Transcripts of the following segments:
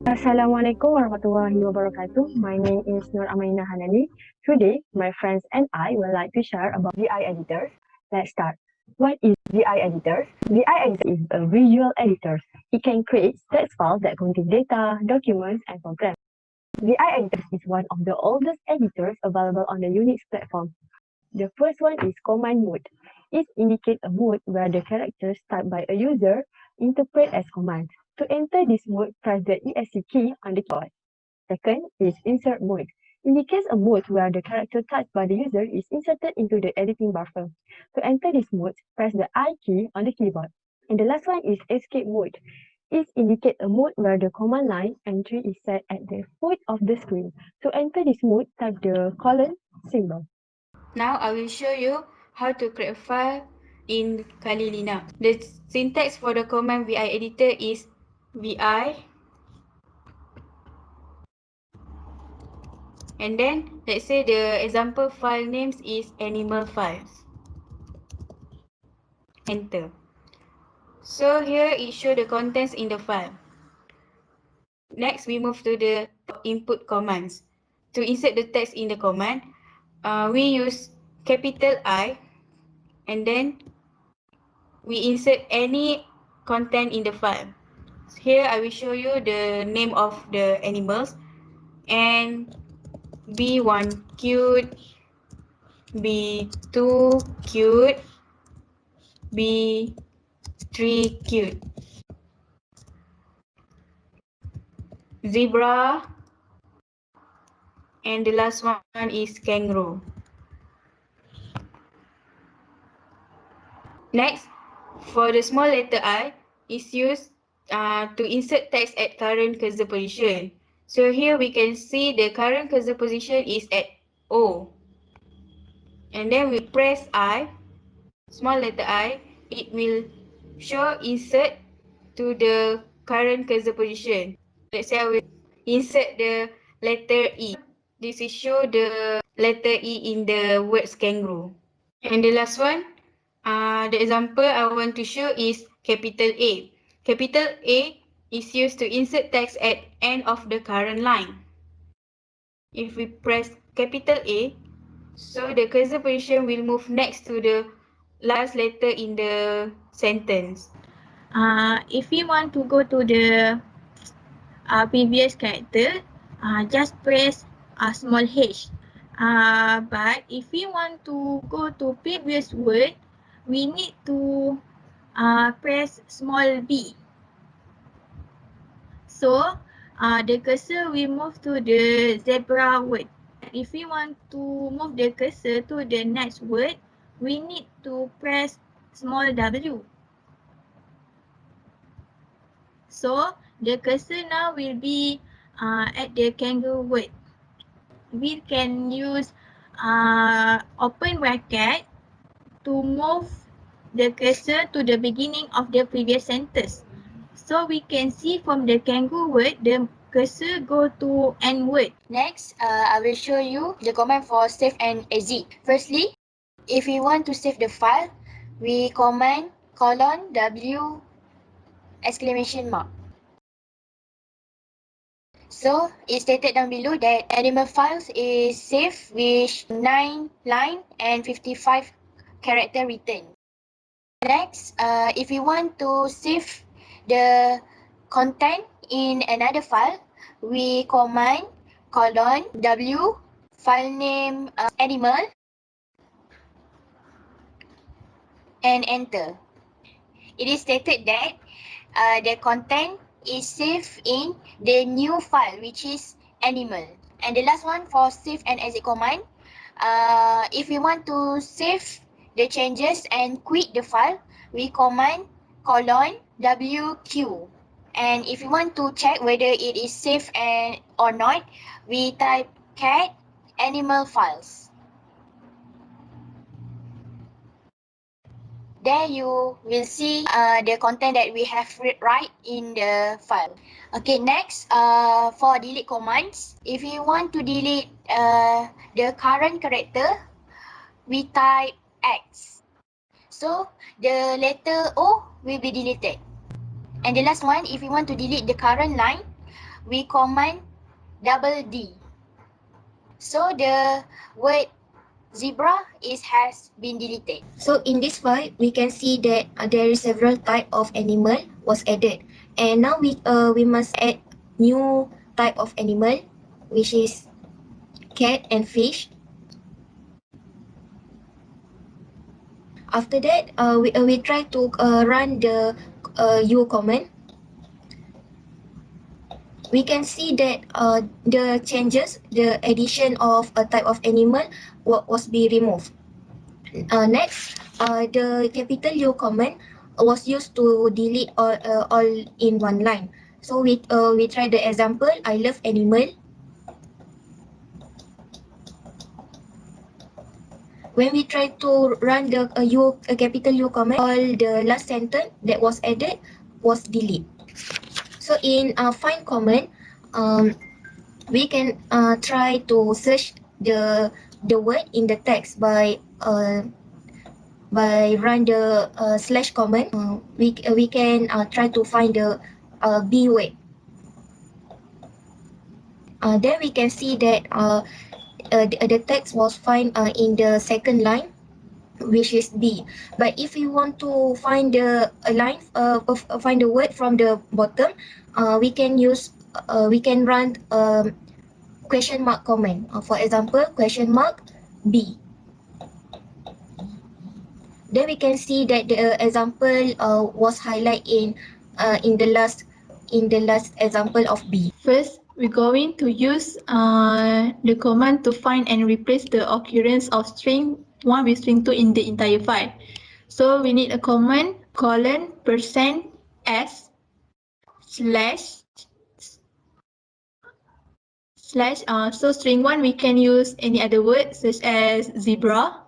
Assalamualaikum warahmatullahi wabarakatuh. My name is Amanina Hanani. Today, my friends and I would like to share about VI editors. Let's start. What is VI editor? VI editor is a visual editor. It can create text files that contain data, documents, and programs. VI editor is one of the oldest editors available on the UNIX platform. The first one is command mode. It indicates a mode where the characters typed by a user interpret as commands. To enter this mode, press the ESC key on the keyboard. Second is insert mode. Indicates a mode where the character typed by the user is inserted into the editing buffer. To enter this mode, press the I key on the keyboard. And the last one is escape mode. It indicates a mode where the command line entry is set at the foot of the screen. To enter this mode, type the colon symbol. Now I will show you how to create a file in Kali Linux. The syntax for the command VI editor is VI and then let's say the example file names is animal files. Enter. So here it shows the contents in the file. Next we move to the input commands. To insert the text in the command, we use capital I and then we insert any content in the file. Here I will show you the name of the animals and B1 cute, B2 cute, B3 cute, zebra, and the last one is kangaroo. Next, for the small letter I is used to insert text at current cursor position. So here we can see the current cursor position is at O. And then we press I, small letter I, it will show insert to the current cursor position. Let's say I will insert the letter E. This will show the letter E in the words kangaroo. And the last one, the example I want to show is capital A. Capital A is used to insert text at end of the current line. If we press capital A, so the cursor position will move next to the last letter in the sentence. If we want to go to the previous character, just press small h. But if we want to go to previous word, we need to press small b. So the cursor will move to the zebra word. If we want to move the cursor to the next word, we need to press small w. So the cursor now will be at the kangaroo word. We can use open bracket to move the cursor to the beginning of the previous sentence. So we can see from the kangaroo word, the cursor go to end word. Next, I will show you the command for save and exit. Firstly, if we want to save the file, we command :w exclamation mark. So it's stated down below that animal files is saved with 9 line and 55 character return. Next, if we want to save the content in another file, we command :w file name animal and enter. It is stated that the content is saved in the new file, which is animal. And the last one for save and exit command, if we want to save the changes and quit the file, we command :wq. And if we want to check whether it is saved or not, we type cat animal files. There you will see the content that we have write in the file. Okay, next for delete commands, if you want to delete the current character, we type X. So the letter O will be deleted. And the last one, if we want to delete the current line, we command double D. So the word zebra has been deleted. So in this file, we can see that there is several type of animal was added, and now we must add new type of animal, which is cat and fish. After that, we try to run the U command. We can see that the changes, the addition of a type of animal was be removed. Next, the capital U command was used to delete all in one line. So we try the example. I love animal. When we try to run the capital U command, all the last sentence that was added was deleted. So in find command, we can try to search the word in the text by run the slash command. We can try to find the B word. Then we can see that the text was found in the second line, which is B. But if you want to find the line, find the word from the bottom, we can run question mark command. For example, question mark B. Then we can see that the example was highlighted in the last example of B. First, we're going to use the command to find and replace the occurrence of string 1 with string 2 in the entire file. So we need a command %s slash so string 1 we can use any other word such as zebra,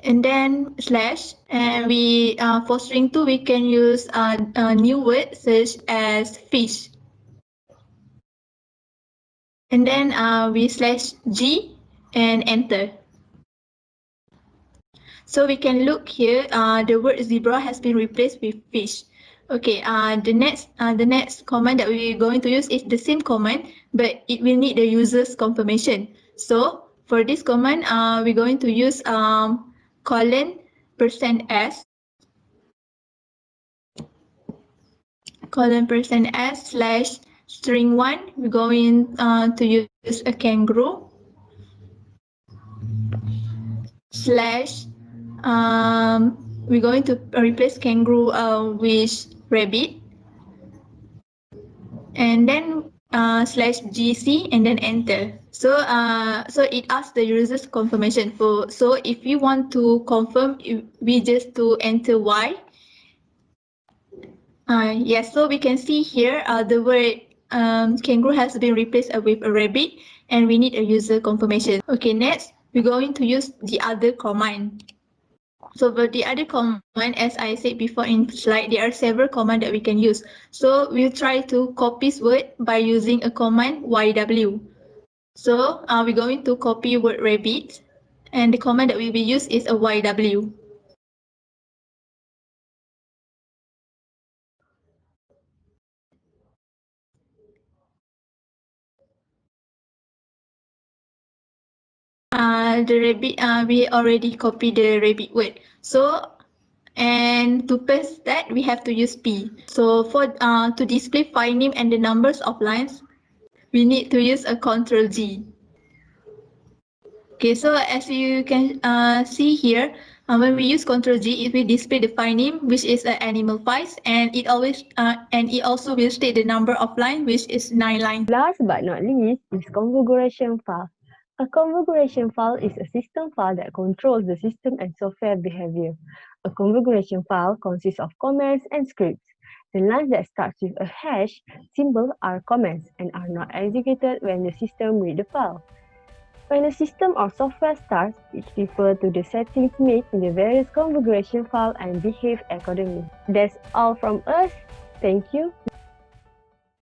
and then slash, and we for string 2 we can use a new word such as fish, and then we slash G and enter. So we can look here, the word zebra has been replaced with fish. Okay, the next command that we're going to use is the same command, but it will need the user's confirmation. So for this command, we're going to use colon %s slash string 1. We're going to use a kangaroo slash we're going to replace kangaroo with rabbit, and then slash GC and then enter. So it asks the user's confirmation. So if you want to confirm, we just to enter Y. Yes, so we can see here the word kangaroo has been replaced with a rabbit, and we need a user confirmation. Okay, next we're going to use the other command. So for the other command, as I said before in slide, there are several commands that we can use. So we'll try to copy word by using a command YW. So we're going to copy word rabbit, and the command that we will use is a YW. The rabbit, we already copied the rabbit word. So, and to paste that, we have to use P. So for to display file name and the numbers of lines, we need to use a Ctrl G. Okay, so as you can see here, when we use Ctrl G, it will display the file name, which is an animal files, and it also will state the number of lines, which is 9 lines. Last but not least is configuration file. A configuration file is a system file that controls the system and software behavior. A configuration file consists of commands and scripts. The lines that start with a hash symbol are commands and are not executed when the system reads the file. When the system or software starts, it refers to the settings made in the various configuration file and behave accordingly. That's all from us. Thank you.